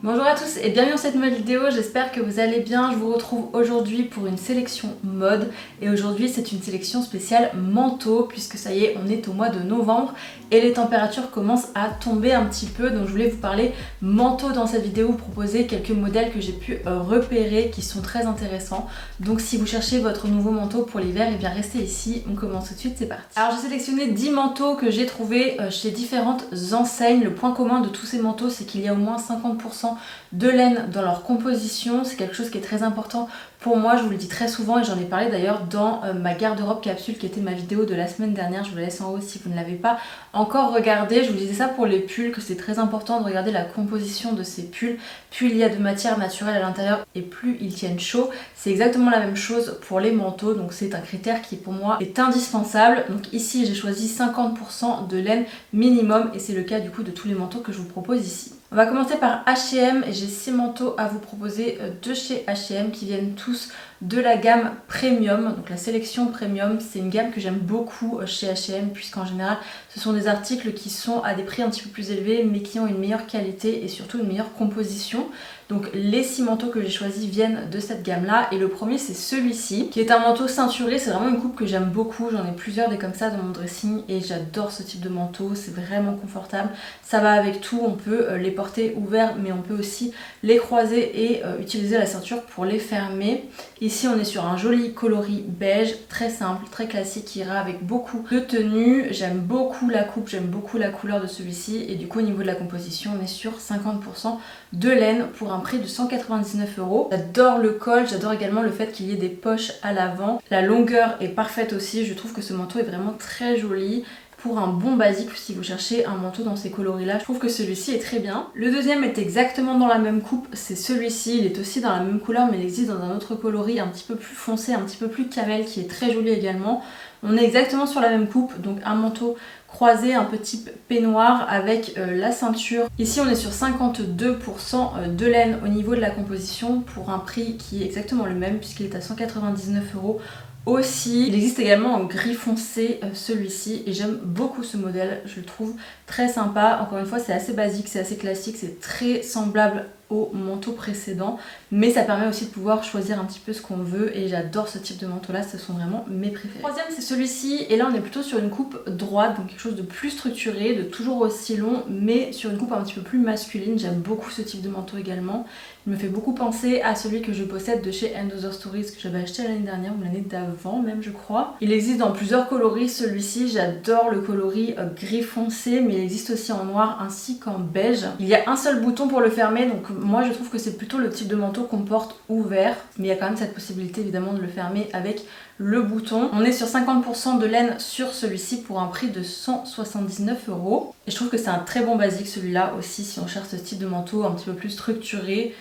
Bonjour à tous et bienvenue dans cette nouvelle vidéo, j'espère que vous allez bien. Je vous retrouve aujourd'hui pour une sélection mode et aujourd'hui c'est une sélection spéciale manteau puisque ça y est, on est au mois de novembre et les températures commencent à tomber un petit peu, donc je voulais vous parler manteau dans cette vidéo, vous proposer quelques modèles que j'ai pu repérer qui sont très intéressants. Donc si vous cherchez votre nouveau manteau pour l'hiver, et bien restez ici, on commence tout de suite, c'est parti. Alors j'ai sélectionné 10 manteaux que j'ai trouvés chez différentes enseignes. Le point commun de tous ces manteaux, c'est qu'il y a au moins 50% de laine dans leur composition. C'est quelque chose qui est très important pour moi, je vous le dis très souvent et j'en ai parlé d'ailleurs dans ma garde-robe capsule qui était ma vidéo de la semaine dernière. Je vous la laisse en haut si vous ne l'avez pas encore regardé. Je vous disais ça pour les pulls, que c'est très important de regarder la composition de ces pulls. Plus il y a de matière naturelle à l'intérieur et plus ils tiennent chaud. C'est exactement la même chose pour les manteaux, donc c'est un critère qui pour moi est indispensable. Donc ici j'ai choisi 50% de laine minimum et c'est le cas du coup de tous les manteaux que je vous propose ici. On va commencer par H&M et j'ai 6 manteaux à vous proposer de chez H&M qui viennent tous de la gamme Premium. Donc la sélection Premium, c'est une gamme que j'aime beaucoup chez H&M puisqu'en général ce sont des articles qui sont à des prix un petit peu plus élevés mais qui ont une meilleure qualité et surtout une meilleure composition. Donc les 6 manteaux que j'ai choisis viennent de cette gamme là et le premier c'est celui-ci qui est un manteau ceinturé. C'est vraiment une coupe que j'aime beaucoup, j'en ai plusieurs des comme ça dans mon dressing et j'adore ce type de manteau, c'est vraiment confortable, ça va avec tout, on peut les porter ouverts mais on peut aussi les croiser et utiliser la ceinture pour les fermer. Ici on est sur un joli coloris beige, très simple, très classique qui ira avec beaucoup de tenues. J'aime beaucoup la coupe, j'aime beaucoup la couleur de celui-ci et du coup au niveau de la composition on est sur 50% de laine pour un prix de 199 €. J'adore le col, j'adore également le fait qu'il y ait des poches à l'avant. La longueur est parfaite aussi, je trouve que ce manteau est vraiment très joli. Pour un bon basique, si vous cherchez un manteau dans ces coloris là, je trouve que celui-ci est très bien. Le deuxième est exactement dans la même coupe, c'est celui-ci, il est aussi dans la même couleur mais il existe dans un autre coloris un petit peu plus foncé, un petit peu plus camel qui est très joli également. On est exactement sur la même coupe, donc un manteau croisé un peu type peignoir avec la ceinture. Ici on est sur 52% de laine au niveau de la composition pour un prix qui est exactement le même puisqu'il est à 199 € aussi. Il existe également en gris foncé celui-ci et j'aime beaucoup ce modèle, je le trouve très sympa. Encore une fois c'est assez basique, c'est assez classique, c'est très semblable au manteau précédent mais ça permet aussi de pouvoir choisir un petit peu ce qu'on veut et j'adore ce type de manteau là, ce sont vraiment mes préférés. Troisième c'est celui-ci et là on est plutôt sur une coupe droite, donc quelque chose de plus structuré, de toujours aussi long mais sur une coupe un petit peu plus masculine. J'aime beaucoup ce type de manteau également, il me fait beaucoup penser à celui que je possède de chez Other Stories que j'avais acheté l'année dernière ou l'année d'avant même je crois. Il existe dans plusieurs coloris celui-ci, j'adore le coloris gris foncé mais il existe aussi en noir ainsi qu'en beige. Il y a un seul bouton pour le fermer donc moi je trouve que c'est plutôt le type de manteau qu'on porte ouvert mais il y a quand même cette possibilité évidemment de le fermer avec le bouton. On est sur 50% de laine sur celui-ci pour un prix de 179 € et je trouve que c'est un très bon basique celui-là aussi si on cherche ce type de manteau un petit peu plus structuré.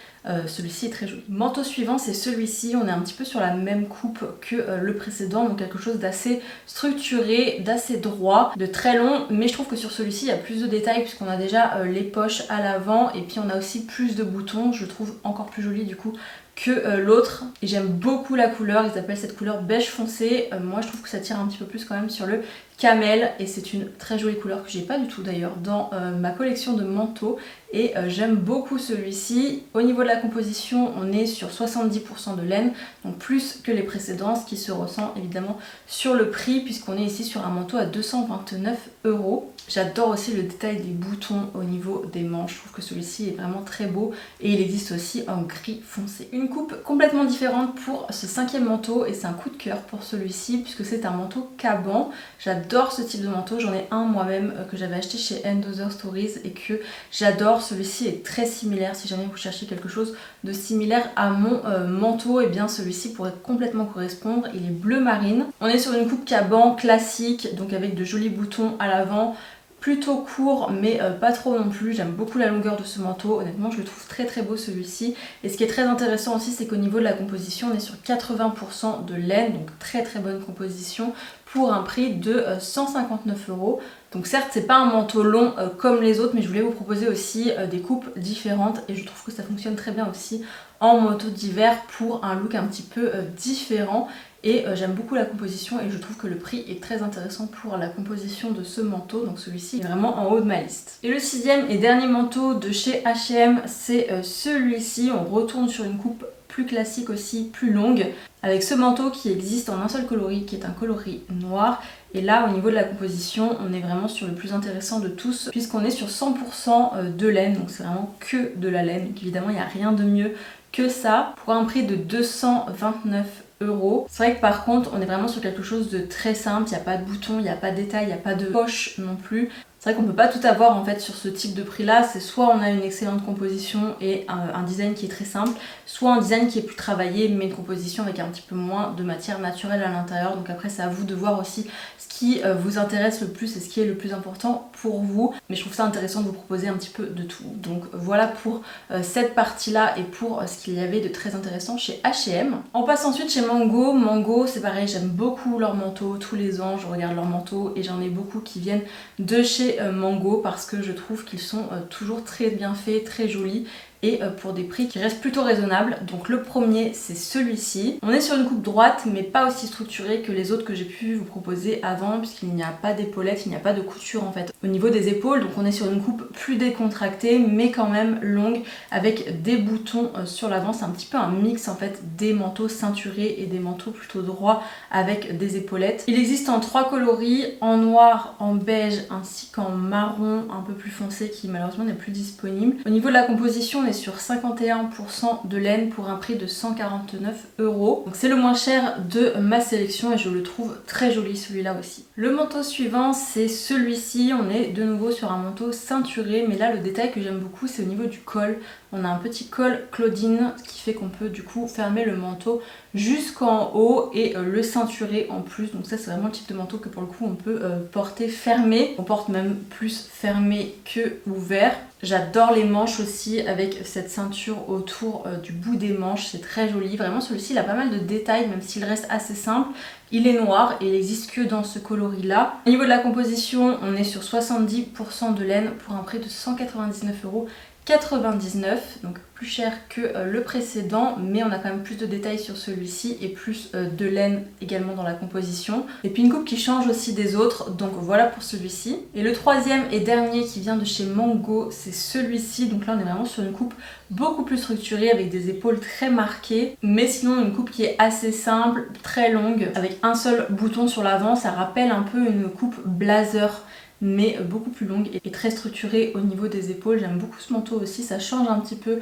Celui-ci est très joli. Manteau suivant c'est celui-ci, on est un petit peu sur la même coupe que le précédent, donc quelque chose d'assez structuré, d'assez droit, de très long, mais je trouve que sur celui-ci il y a plus de détails puisqu'on a déjà les poches à l'avant et puis on a aussi plus de boutons, je le trouve encore plus joli du coup que l'autre et j'aime beaucoup la couleur, ils appellent cette couleur beige foncé, moi je trouve que ça tire un petit peu plus quand même sur le camel et c'est une très jolie couleur que j'ai pas du tout d'ailleurs dans ma collection de manteaux et j'aime beaucoup celui-ci. Au niveau de la composition on est sur 70% de laine, donc plus que les précédents, ce qui se ressent évidemment sur le prix puisqu'on est ici sur un manteau à 229 €. J'adore aussi le détail des boutons au niveau des manches, je trouve que celui-ci est vraiment très beau et il existe aussi en gris foncé. Une coupe complètement différente pour ce 5e manteau et c'est un coup de cœur pour celui-ci puisque c'est un manteau caban. J'adore ce type de manteau, j'en ai un moi-même que j'avais acheté chez Other Stories et que j'adore. Celui-ci est très similaire, si jamais vous cherchez quelque chose de similaire à mon manteau, et bien celui-ci pourrait complètement correspondre. Il est bleu marine. On est sur une coupe caban classique, donc avec de jolis boutons à l'avant, plutôt court mais pas trop non plus. J'aime beaucoup la longueur de ce manteau, honnêtement je le trouve très très beau celui-ci. Et ce qui est très intéressant aussi c'est qu'au niveau de la composition on est sur 80% de laine, donc très très bonne composition pour un prix de 159 €. Donc certes c'est pas un manteau long comme les autres mais je voulais vous proposer aussi des coupes différentes et je trouve que ça fonctionne très bien aussi en manteau d'hiver pour un look un petit peu différent. et j'aime beaucoup la composition et je trouve que le prix est très intéressant pour la composition de ce manteau, donc celui-ci est vraiment en haut de ma liste. Et le sixième et dernier manteau de chez H&M, c'est celui-ci. On retourne sur une coupe plus classique aussi, plus longue, avec ce manteau qui existe en un seul coloris, qui est un coloris noir. Et là, au niveau de la composition, on est vraiment sur le plus intéressant de tous, puisqu'on est sur 100% de laine, donc c'est vraiment que de la laine. Donc évidemment, il n'y a rien de mieux que ça, pour un prix de 229 €. C'est vrai que par contre, on est vraiment sur quelque chose de très simple, il n'y a pas de boutons, il n'y a pas de détails, il n'y a pas de poche non plus. C'est vrai qu'on peut pas tout avoir en fait sur ce type de prix là, c'est soit on a une excellente composition et un design qui est très simple, soit un design qui est plus travaillé mais une composition avec un petit peu moins de matière naturelle à l'intérieur. Donc après c'est à vous de voir aussi ce qui vous intéresse le plus et ce qui est le plus important pour vous. Mais je trouve ça intéressant de vous proposer un petit peu de tout. Donc voilà pour cette partie là et pour ce qu'il y avait de très intéressant chez H&M. On passe ensuite chez Mango. Mango c'est pareil, j'aime beaucoup leurs manteaux, tous les ans je regarde leurs manteaux et j'en ai beaucoup qui viennent de chez Mango parce que je trouve qu'ils sont toujours très bien faits, très jolis et pour des prix qui restent plutôt raisonnables. Donc le premier c'est celui-ci. On est sur une coupe droite mais pas aussi structurée que les autres que j'ai pu vous proposer avant, puisqu'il n'y a pas d'épaulette, il n'y a pas de couture en fait au niveau des épaules. Donc on est sur une coupe plus décontractée mais quand même longue avec des boutons sur l'avant. C'est un petit peu un mix en fait des manteaux ceinturés et des manteaux plutôt droits avec des épaulettes. Il existe en 3 coloris, en noir, en beige ainsi qu'en marron un peu plus foncé qui malheureusement n'est plus disponible. Au niveau de la composition, on est sur 51% de laine pour un prix de 149 €. Donc c'est le moins cher de ma sélection et je le trouve très joli celui-là aussi. Le manteau suivant c'est celui-ci. On est de nouveau sur un manteau ceinturé, mais là le détail que j'aime beaucoup c'est au niveau du col. On a un petit col Claudine, ce qui fait qu'on peut du coup fermer le manteau jusqu'en haut et le ceinturer en plus. Donc ça c'est vraiment le type de manteau que pour le coup on peut porter fermé. On porte même plus fermé que ouvert. J'adore les manches aussi avec cette ceinture autour du bout des manches, c'est très joli. Vraiment celui-ci il a pas mal de détails même s'il reste assez simple. Il est noir et il n'existe que dans ce coloris là. Au niveau de la composition, on est sur 70% de laine pour un prix de 199,99 €, donc plus cher que le précédent, mais on a quand même plus de détails sur celui-ci et plus de laine également dans la composition. Et puis une coupe qui change aussi des autres, donc voilà pour celui-ci. Et le troisième et dernier qui vient de chez Mango, c'est celui-ci. Donc là on est vraiment sur une coupe beaucoup plus structurée avec des épaules très marquées, mais sinon une coupe qui est assez simple, très longue, avec un seul bouton sur l'avant. Ça rappelle un peu une coupe blazer, mais beaucoup plus longue et très structurée au niveau des épaules. J'aime beaucoup ce manteau aussi, ça change un petit peu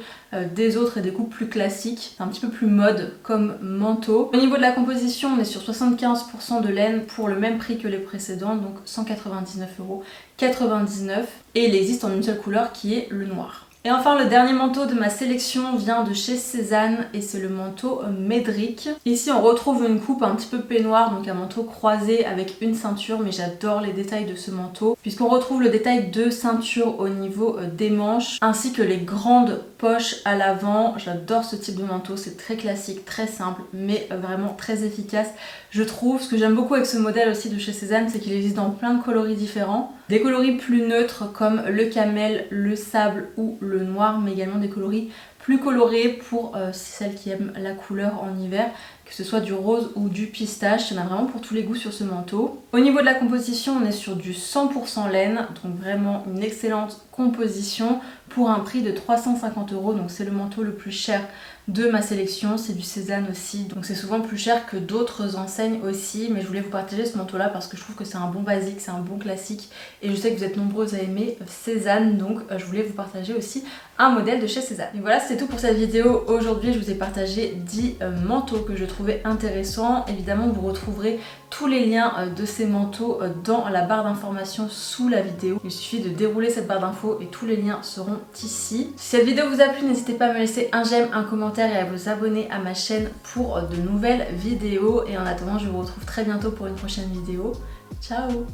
des autres et des coupes plus classiques. C'est un petit peu plus mode comme manteau. Au niveau de la composition, on est sur 75% de laine pour le même prix que les précédents, donc 199,99 €. Et il existe en une seule couleur qui est le noir. Et enfin le dernier manteau de ma sélection vient de chez Cézanne et c'est le manteau Médric. Ici on retrouve une coupe un petit peu peignoir, donc un manteau croisé avec une ceinture, mais j'adore les détails de ce manteau puisqu'on retrouve le détail de ceinture au niveau des manches ainsi que les grandes poches à l'avant. J'adore ce type de manteau, c'est très classique, très simple mais vraiment très efficace. Je trouve, ce que j'aime beaucoup avec ce modèle aussi de chez Cézanne, c'est qu'il existe dans plein de coloris différents. Des coloris plus neutres comme le camel, le sable ou le noir, mais également des coloris plus colorés pour celles qui aiment la couleur en hiver, que ce soit du rose ou du pistache. Il y en a vraiment pour tous les goûts sur ce manteau. Au niveau de la composition, on est sur du 100% laine, donc vraiment une excellente composition pour un prix de 350 €. Donc c'est le manteau le plus cher de ma sélection, c'est du Cézanne aussi, donc c'est souvent plus cher que d'autres enseignes aussi, mais je voulais vous partager ce manteau là parce que je trouve que c'est un bon basique, c'est un bon classique et je sais que vous êtes nombreuses à aimer Cézanne, donc je voulais vous partager aussi un modèle de chez Cézanne. Et voilà, c'est tout pour cette vidéo. Aujourd'hui je vous ai partagé 10 manteaux que je trouvais intéressants. Évidemment vous retrouverez tous les liens de ces manteaux dans la barre d'informations sous la vidéo. Il suffit de dérouler cette barre d'infos et tous les liens seront ici. Si cette vidéo vous a plu, n'hésitez pas à me laisser un j'aime, un commentaire et à vous abonner à ma chaîne pour de nouvelles vidéos. Et en attendant, je vous retrouve très bientôt pour une prochaine vidéo. Ciao!